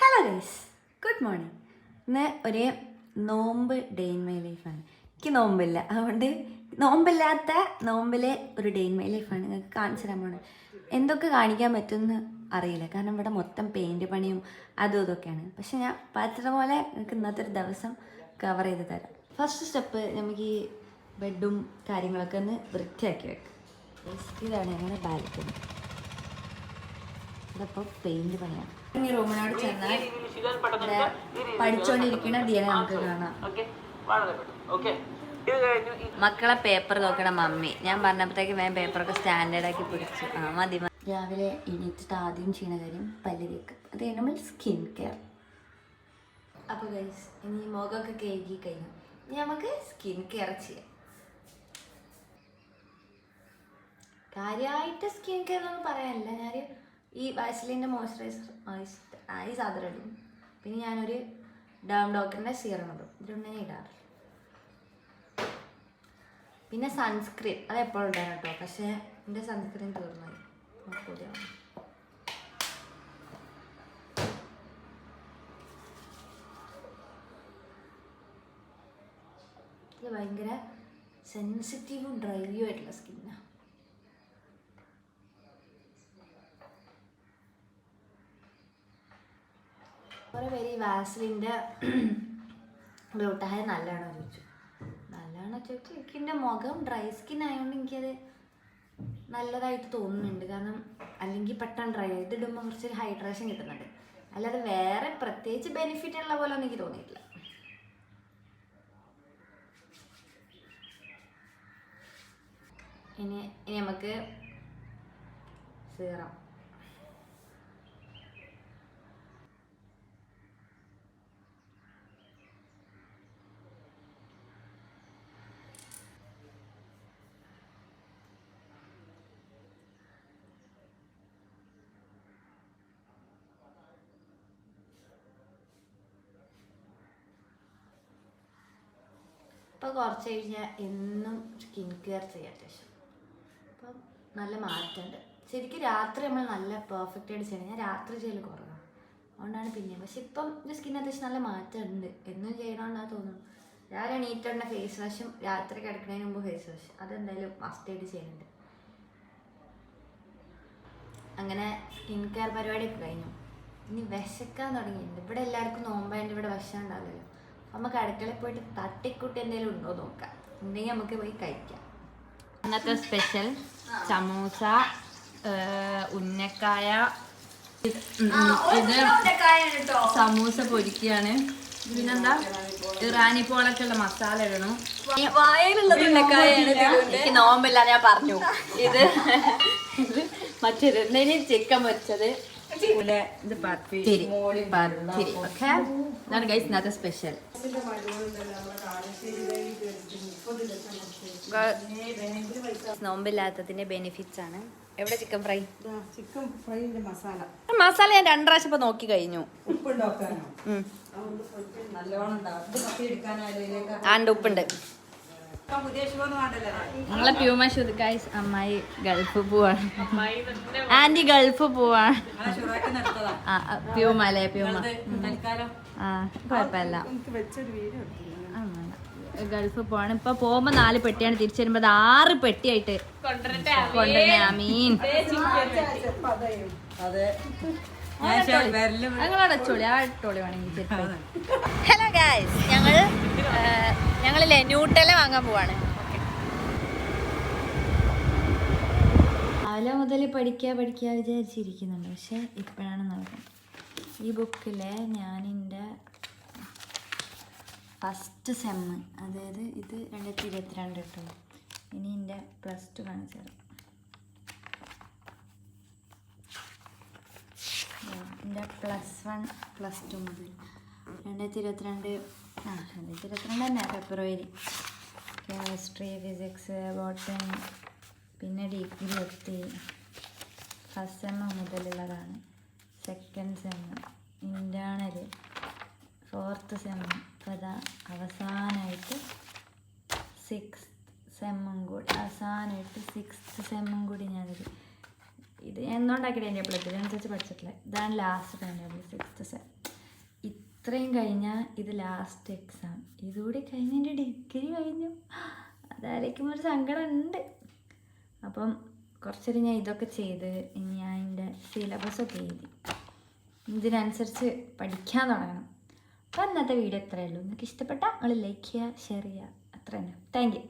Hello guys, good morning. ഇന്ന് ഒരു നോമ്പ് ഡേ ഇൻ മൈ ലൈഫാണ്. എനിക്ക് നോമ്പില്ല, അതുകൊണ്ട് നോമ്പിലെ ഒരു ഡേ ഇൻ മൈ ലൈഫാണ് നിങ്ങൾക്ക് കാണിച്ചു തരാൻ പോണത്. എന്തൊക്കെ കാണിക്കാൻ പറ്റുമെന്ന് അറിയില്ല, കാരണം ഇവിടെ മൊത്തം പെയിൻറ് പണിയും അതും ഇതൊക്കെയാണ്. പക്ഷെ ഞാൻ പറ്റുന്ന പോലെ നിങ്ങൾക്ക് ഇന്നത്തെ ഒരു ദിവസം കവർ ചെയ്ത് തരാം. ഫസ്റ്റ് സ്റ്റെപ്പ് നമുക്ക് ഈ ബെഡും കാര്യങ്ങളൊക്കെ ഒന്ന് വൃത്തിയാക്കി വെക്കാം. ഇതാണ് ഞങ്ങളുടെ ബാൽക്കണി. ഇതിപ്പോൾ പെയിൻറ് പണിയാണ്. ഈ റൂമിനോട് ചെന്നാൽ പഠിച്ചുകൊണ്ടിരിക്കുന്ന ദിയനെ നമുക്ക് കാണാം. മക്കളെ പേപ്പർ നോക്കണം മമ്മി. ഞാൻ പറഞ്ഞപ്പോഴത്തേക്ക് വേഗം പേപ്പറൊക്കെ സ്റ്റാൻഡേർഡാക്കി പിടിച്ചു. മതി. രാവിലെ എണീറ്റിട്ട് ആദ്യം ചെയ്യുന്ന കാര്യം പല്ല് തേക്കും. അത് നമ്മൾ സ്കിൻ കെയർ. അപ്പോൾ ഗൈസ്, ഇനി മുഖമൊക്കെ കഴുകി കഴിഞ്ഞു, ഇനി നമുക്ക് സ്കിൻ കെയർ ചെയ്യാം. കാര്യമായിട്ട് സ്കിൻ കെയർ എന്നൊന്നും പറയാനില്ല. ഞാൻ ഈ വാസ്ലിൻ്റെ മോയ്സ്ചറൈസർ ഈ സാധനം ഇടും. പിന്നെ ഞാനൊരു ഡേം ഡോക്ടറിൻ്റെ സീറം ഇടും. ഇതുണ്ടെങ്കിൽ ഇടാറില്ല. പിന്നെ സൺസ്ക്രീൻ അത് എപ്പോഴും ഇടാൻ കേട്ടോ. പക്ഷേ എൻ്റെ സൺസ്ക്രീൻ തീർന്നു. ഇത് ഭയങ്കര സെൻസിറ്റീവും ഡ്രൈയും ആയിട്ടുള്ള സ്കിന്നാണ്. കുറേ പേര് ഈ വാസ്ലിൻ്റെ ഗ്ലൂട്ടായ നല്ലതാണോ ചോദിച്ചു. നല്ലതാണോ ചോദിച്ചു. എനിക്കെൻ്റെ മുഖം ഡ്രൈ സ്കിൻ ആയതുകൊണ്ട് എനിക്കത് നല്ലതായിട്ട് തോന്നുന്നുണ്ട്. കാരണം അല്ലെങ്കിൽ പെട്ടെന്ന് ഡ്രൈ ആയി ഇതിടുമ്പോൾ കുറച്ചൊരു ഹൈഡ്രേഷൻ കിട്ടുന്നുണ്ട്. അല്ലാതെ വേറെ പ്രത്യേകിച്ച് ബെനിഫിറ്റ് ഉള്ള പോലെ ഒന്നും എനിക്ക് തോന്നിയിട്ടില്ല. ഇനി നമുക്ക് സീറം. ഇപ്പോൾ കുറച്ച് കഴിഞ്ഞാൽ എന്നും സ്കിൻ കെയർ ചെയ്യാൻ ശേഷം അപ്പം നല്ല മാറ്റമുണ്ട്. ശരിക്കും രാത്രി നമ്മൾ നല്ല പെർഫെക്റ്റ് ആയിട്ട് ചെയ്യണം. ഞാൻ രാത്രി ചെയ്യൽ കുറവാണ്, അതുകൊണ്ടാണ് പിന്നെയും. പക്ഷെ ഇപ്പം എൻ്റെ സ്കിൻ അത്യാവശ്യം നല്ല മാറ്റമുണ്ട്. എന്നും ചെയ്യണമെന്നാണ് തോന്നുന്നു. രാവിലെ എണീറ്റുള്ള ഫേസ് വാഷും രാത്രി കിടക്കുന്നതിന് മുമ്പ് ഫേസ് വാഷ് അതെന്തായാലും മസ്റ്റായിട്ട് ചെയ്യുന്നുണ്ട്. അങ്ങനെ സ്കിൻ കെയർ പരിപാടിയൊക്കെ കഴിഞ്ഞു. ഇനി വിശക്കാൻ തുടങ്ങിയിട്ടുണ്ട്. ഇവിടെ എല്ലാവർക്കും നോമ്പായതുകൊണ്ട് ഇവിടെ വിഷം ഉണ്ടാവില്ലല്ലോ. നമുക്ക് അടുക്കളയിൽ പോയിട്ട് തട്ടിക്കുട്ടി എന്തെങ്കിലും ഉണ്ടോ നോക്കാം. ഉണ്ടെങ്കിൽ നമുക്ക് പോയി കഴിക്കാം. ഇന്നത്തെ സ്പെഷ്യൽ സമൂസ, ഉന്നക്കായ. ഇത് സമൂസ പൊരിക്കുകയാണ്. പിന്നെന്താ ഇറാനി പോളൊക്കെ ഉള്ള മസാല ഇടണം. വായലുള്ളത് ഉന്നക്കായാണ്. എനിക്ക് നോമ്പില്ല ഞാൻ പറഞ്ഞു. ഇത് മറ്റൊരു ചിക്കൻ വെച്ചത്, ഇന്നത്തെ സ്പെഷ്യൽ. നോമ്പില്ലാത്തതിന്റെ ബെനിഫിറ്റ്സ് ആണ്. എവിടെ ചിക്കൻ ഫ്രൈ? മസാല ഞാൻ 2 പ്രാവശ്യം ഇപ്പൊ നോക്കി കഴിഞ്ഞു. ആണ്ട് ഉപ്പുണ്ട്. നമ്മളെ പ്യൂമ ഗൈസ്, അമ്മായി ഗൾഫ് പോവാണ്. ആന്റി ഗൾഫ് പോവാണ്. പ്യൂമ അല്ലേ? പ്യൂമ കുഴപ്പമില്ല. ഗൾഫ് പോവാണ്. ഇപ്പൊ പോകുമ്പോ 4 പെട്ടിയാണ്, തിരിച്ചു വരുമ്പോ 6 പെട്ടിയായിട്ട് കൊണ്ടുവരണേ. മീൻ ഹലോ ഗൈസ്, ഞങ്ങളില്ലേ ന്യൂട്ടല വാങ്ങാൻ പോവാണ്. രാവിലെ മുതൽ പഠിക്കുക വിചാരിച്ചിരിക്കുന്നുണ്ട്. പക്ഷെ ഇപ്പോഴാണ് നടക്കുന്നത്. ഈ ബുക്കിലെ ഞാനെൻ്റെ ഫസ്റ്റ് സെമ്മ്, അതായത് ഇത് 2022 കേട്ടോ. ഇനി എൻ്റെ +2 കാണിച്ചത്. എൻ്റെ +1 +2 മുതൽ 2022 തന്നെ ഫെബ്രുവരി. കെമിസ്ട്രി, ഫിസിക്സ്, ബോട്ടണി, പിന്നെ ഡിഗ്രി എത്തി. ഫസ്റ്റ് സെമ്മ് മുതലുള്ളതാണ്. Second sem, internal, 4th sem. അപ്പോൾ അതാ അവസാനമായിട്ട് 6th സെമ്മും കൂടി. അവസാനമായിട്ട് 6th സെമ്മും കൂടി ഞാനിത് ഇത് എന്തുകൊണ്ടാക്കിയിട്ട് എൻ്റെ പ്ലസ് ഇതിനനുസരിച്ച് പഠിച്ചിട്ടില്ല. ഇതാണ് last time table 6th sem. ഇത്രയും കഴിഞ്ഞാൽ ഇത് ലാസ്റ്റ് എക്സാം. ഇതുകൂടി കഴിഞ്ഞ് എൻ്റെ ഡിഗ്രി കഴിഞ്ഞു. അതായിരിക്കും ഒരു സങ്കടം ഉണ്ട്. അപ്പം കുറച്ചൊരു ഞാൻ ഇതൊക്കെ ചെയ്ത് ഇനി ഞാൻ എൻ്റെ സിലബസൊക്കെ എഴുതി ഇതിനനുസരിച്ച് പഠിക്കാൻ തുടങ്ങണം. അപ്പോൾ ഇന്നത്തെ വീഡിയോ ഇത്രയേ ഉള്ളൂ. നിങ്ങൾക്ക് ഇഷ്ടപ്പെട്ടാൽ നിങ്ങൾ ലൈക്ക് ചെയ്യുക, ഷെയർ ചെയ്യുക. അത്ര തന്നെ. Thank you.